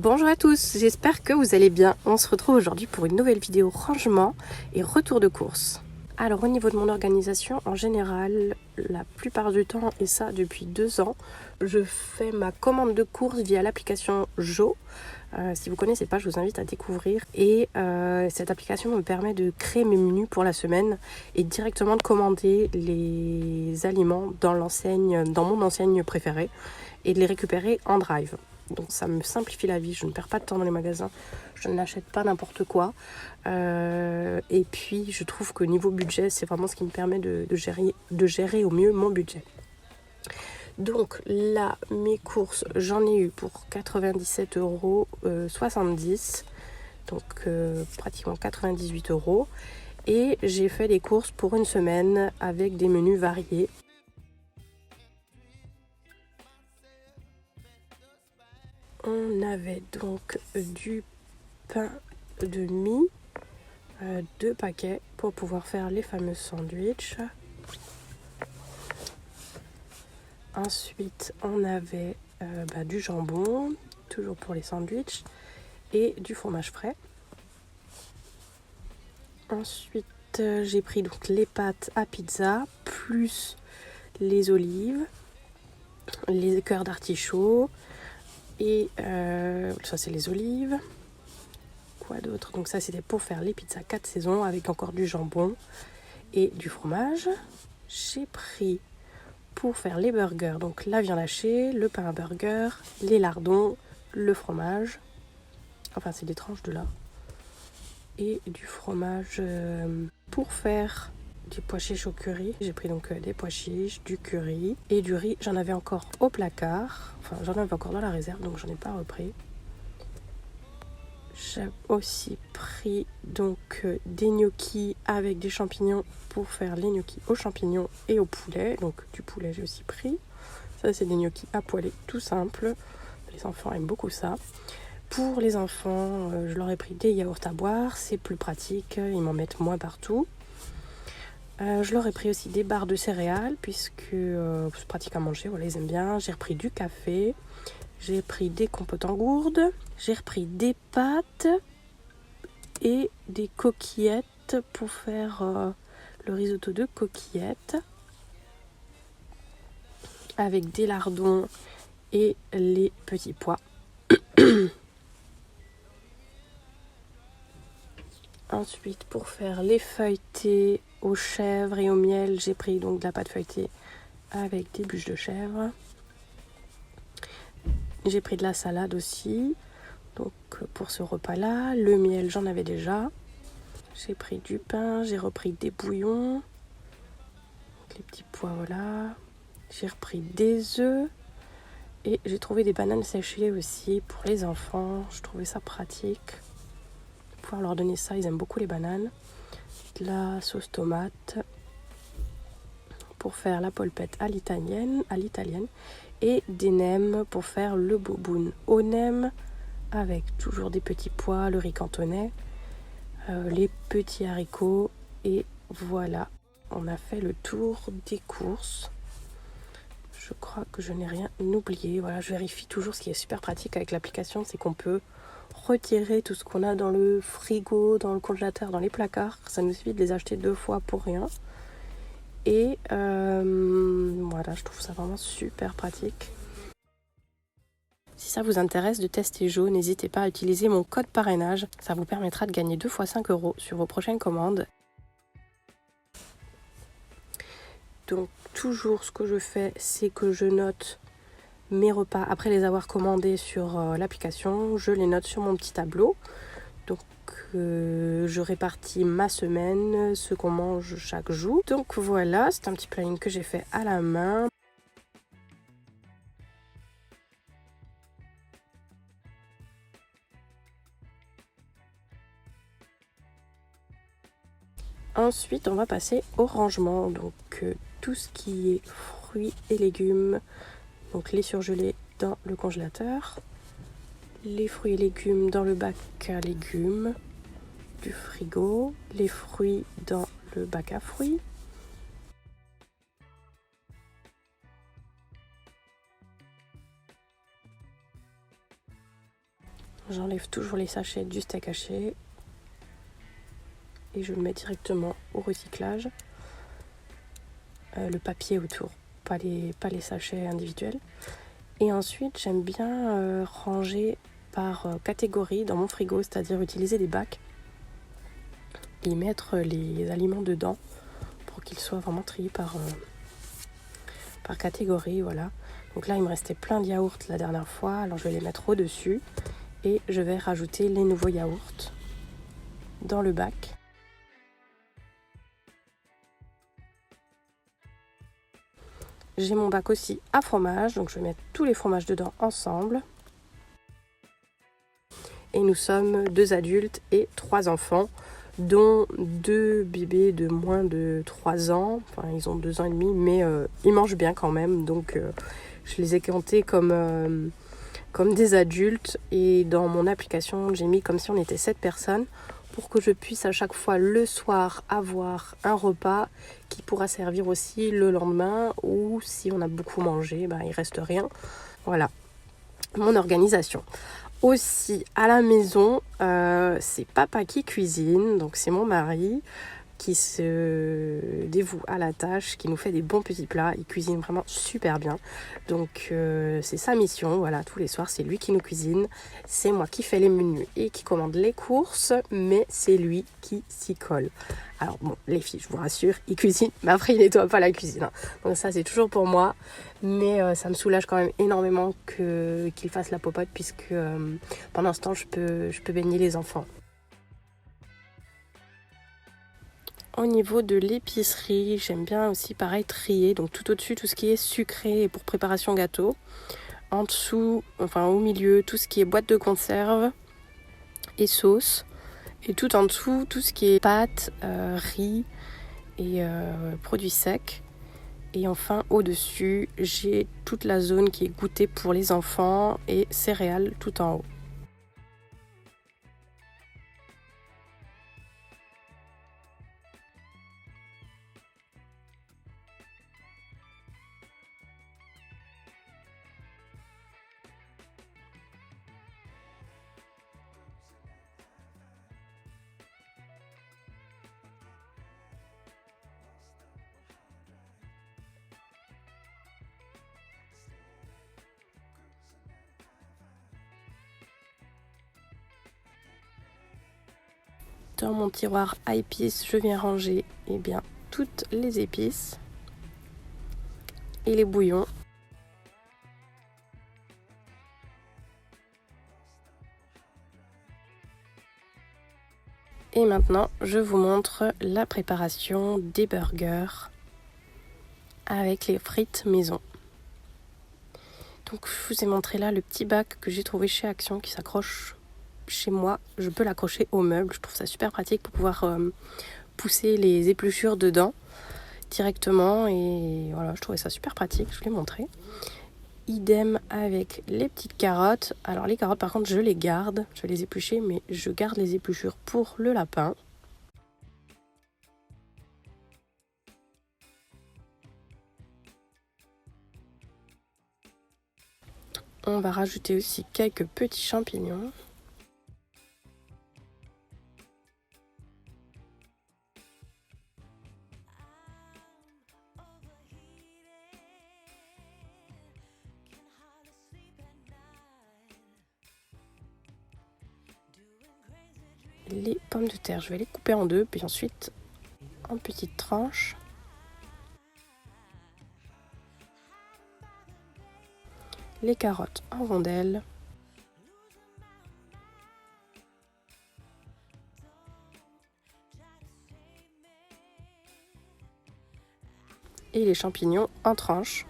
Bonjour à tous, j'espère que vous allez bien. On se retrouve aujourd'hui pour une nouvelle vidéo rangement et retour de course. Alors au niveau de mon organisation, en général, la plupart du temps, et ça depuis 2 ans, je fais ma commande de course via l'application Jo. Si vous ne connaissez pas, je vous invite à découvrir. Et cette application me permet de créer mes menus pour la semaine et directement de commander les aliments dans mon enseigne préférée et de les récupérer en drive. Donc ça me simplifie la vie, je ne perds pas de temps dans les magasins, je n'achète pas n'importe quoi. Et puis je trouve que niveau budget, c'est vraiment ce qui me permet de gérer au mieux mon budget. Donc là, mes courses, j'en ai eu pour 97,70 €, donc pratiquement 98 €. Et j'ai fait des courses pour une semaine avec des menus variés. On avait donc du pain de mie, 2 paquets pour pouvoir faire les fameux sandwichs. Ensuite, on avait du jambon, toujours pour les sandwichs, et du fromage frais. Ensuite, j'ai pris donc les pâtes à pizza, plus les olives, les cœurs d'artichaut, et ça c'est les olives. Quoi d'autre? Donc ça c'était pour faire les pizzas 4 saisons avec encore du jambon et du fromage. J'ai pris pour faire les burgers, donc la viande hachée, le pain à burger, les lardons, le fromage, enfin c'est des tranches de là, et du fromage pour faire des pois chiches au curry. J'ai pris donc des pois chiches, du curry et du riz. J'en avais encore au placard, enfin j'en avais encore dans la réserve, donc j'en ai pas repris. J'ai aussi pris donc des gnocchis avec des champignons pour faire les gnocchis aux champignons et au poulet. Donc du poulet j'ai aussi pris. Ça c'est des gnocchis à poêler tout simple. Les enfants aiment beaucoup ça. Pour les enfants, je leur ai pris des yaourts à boire. C'est plus pratique, ils m'en mettent moins partout. Je leur ai pris aussi des barres de céréales puisque c'est pratique à manger, voilà, ils aiment bien. J'ai repris du café. J'ai pris des compotes en gourde, j'ai repris des pâtes et des coquillettes pour faire le risotto de coquillettes avec des lardons et les petits pois. Ensuite, pour faire les feuilletés aux chèvres et au miel, j'ai pris donc de la pâte feuilletée avec des bûches de chèvre. J'ai pris de la salade aussi. Donc pour ce repas-là, le miel, j'en avais déjà. J'ai pris du pain, j'ai repris des bouillons. Donc les petits pois, voilà. J'ai repris des œufs. Et j'ai trouvé des bananes séchées aussi pour les enfants. Je trouvais ça pratique. Pouvoir leur donner ça, ils aiment beaucoup les bananes. De la sauce tomate pour faire la polpette à l'italienne. Et des nems pour faire le boboon au nem avec toujours des petits pois, le riz cantonais, les petits haricots. Et voilà, on a fait le tour des courses. Je crois que je n'ai rien oublié. Voilà, je vérifie toujours. Ce qui est super pratique avec l'application, c'est qu'on peut retirer tout ce qu'on a dans le frigo, dans le congélateur, dans les placards. Ça nous suffit de les acheter 2 fois pour rien. Et voilà, je trouve ça vraiment super pratique. Si ça vous intéresse de tester Jo, n'hésitez pas à utiliser mon code parrainage. Ça vous permettra de gagner 2 fois 5 € sur vos prochaines commandes. Donc toujours ce que je fais, c'est que je note mes repas après les avoir commandés sur l'application. Je les note sur mon petit tableau. Donc je répartis ma semaine, ce qu'on mange chaque jour. Donc voilà, c'est un petit planning que j'ai fait à la main. Ensuite, on va passer au rangement. Donc tout ce qui est fruits et légumes, donc les surgelés dans le congélateur, les fruits et légumes dans le bac à légumes du frigo, les fruits dans le bac à fruits. J'enlève toujours les sachets du steak haché et je le mets directement au recyclage. Le papier autour, pas les sachets individuels. Et ensuite, j'aime bien ranger par catégorie dans mon frigo, c'est-à-dire utiliser des bacs et mettre les aliments dedans pour qu'ils soient vraiment triés par catégorie, voilà. Donc là, il me restait plein de yaourts la dernière fois, alors je vais les mettre au-dessus et je vais rajouter les nouveaux yaourts dans le bac. J'ai mon bac aussi à fromage, donc je vais mettre tous les fromages dedans ensemble. Et nous sommes 2 adultes et 3 enfants, dont 2 bébés de moins de 3 ans. Enfin, ils ont 2 ans et demi, mais ils mangent bien quand même. Donc, je les ai comptés comme des adultes. Et dans mon application, j'ai mis comme si on était 7 personnes pour que je puisse à chaque fois le soir avoir un repas qui pourra servir aussi le lendemain. Ou si on a beaucoup mangé, il reste rien. Voilà, mon organisation. Aussi à la maison, c'est papa qui cuisine, donc c'est mon mari qui se dévoue à la tâche, qui nous fait des bons petits plats. Il cuisine vraiment super bien, donc c'est sa mission. Voilà, tous les soirs c'est lui qui nous cuisine, c'est moi qui fais les menus et qui commande les courses, mais c'est lui qui s'y colle. Alors bon, les filles, je vous rassure, il cuisine, mais après il nettoie pas la cuisine, hein. Donc ça c'est toujours pour moi, mais ça me soulage quand même énormément qu'il fasse la popote, puisque pendant ce temps je peux baigner les enfants. Au niveau de l'épicerie, j'aime bien aussi pareil trier, donc tout au-dessus tout ce qui est sucré pour préparation gâteau, en dessous, enfin au milieu, tout ce qui est boîte de conserve et sauce, et tout en dessous tout ce qui est pâtes, riz et produits secs. Et enfin au-dessus j'ai toute la zone qui est goûter pour les enfants et céréales tout en haut. Dans mon tiroir à épices, je viens ranger toutes les épices et les bouillons. Et maintenant, je vous montre la préparation des burgers avec les frites maison. Donc je vous ai montré là le petit bac que j'ai trouvé chez Action qui s'accroche chez moi. Je peux l'accrocher au meuble, je trouve ça super pratique pour pouvoir pousser les épluchures dedans directement, et voilà, je trouvais ça super pratique, je vous l'ai montré. Idem avec les petites carottes. Alors les carottes par contre je les garde, je vais les éplucher, mais je garde les épluchures pour le lapin. On va rajouter aussi quelques petits champignons. Les pommes de terre, je vais les couper en deux, puis ensuite en petites tranches. Les carottes en rondelles. Et les champignons en tranches.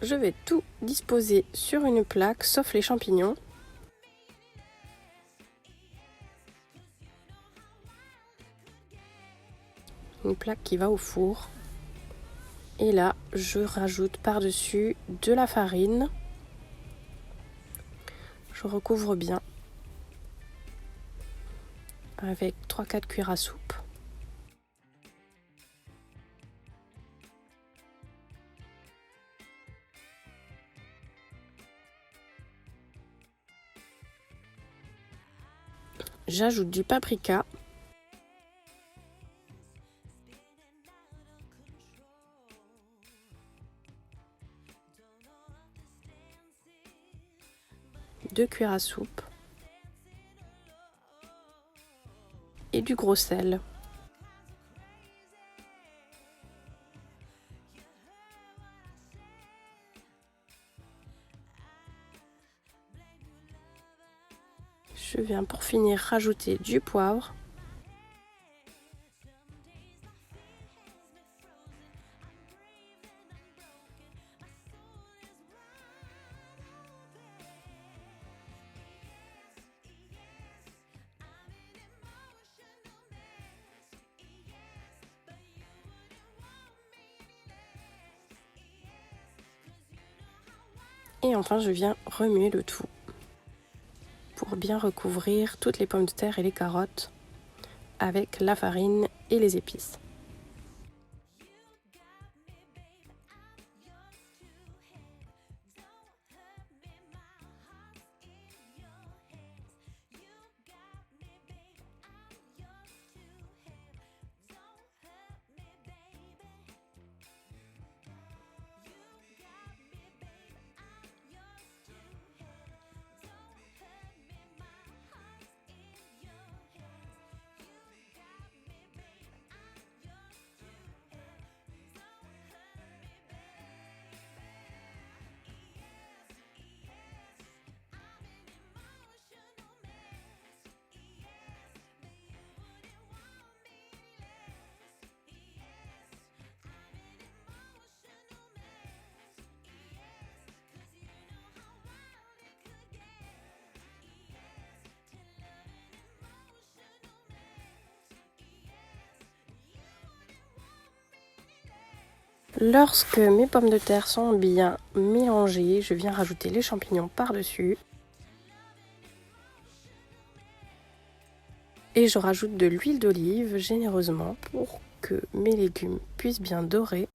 Je vais tout disposer sur une plaque, sauf les champignons. Une plaque qui va au four. Et là, je rajoute par-dessus de la farine. Je recouvre bien. avec 3-4 cuillères à soupe. J'ajoute du paprika. Deux cuillères à soupe. Et du gros sel. Je viens pour finir rajouter du poivre. Et enfin, je viens remuer le tout pour bien recouvrir toutes les pommes de terre et les carottes avec la farine et les épices. Lorsque mes pommes de terre sont bien mélangées, je viens rajouter les champignons par-dessus. Et je rajoute de l'huile d'olive généreusement pour que mes légumes puissent bien dorer.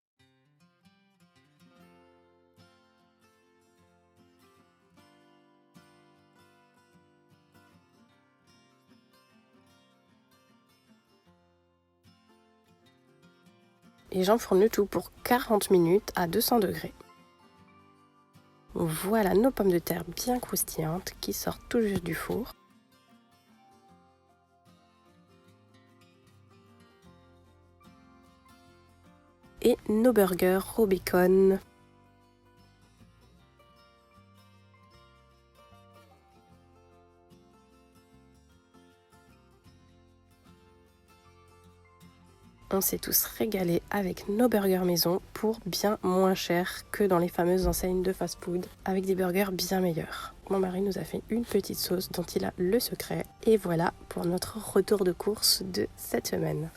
Et j'enfourne le tout pour 40 minutes à 200 degrés. Voilà nos pommes de terre bien croustillantes qui sortent tout juste du four. Et nos burgers au bacon. On s'est tous régalés avec nos burgers maison pour bien moins cher que dans les fameuses enseignes de fast-food, avec des burgers bien meilleurs. Mon mari nous a fait une petite sauce dont il a le secret. Et voilà pour notre retour de course de cette semaine.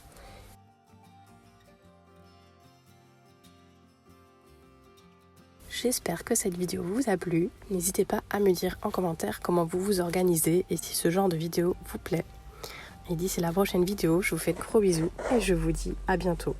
J'espère que cette vidéo vous a plu. N'hésitez pas à me dire en commentaire comment vous vous organisez et si ce genre de vidéo vous plaît. Et d'ici la prochaine vidéo, je vous fais de gros bisous et je vous dis à bientôt.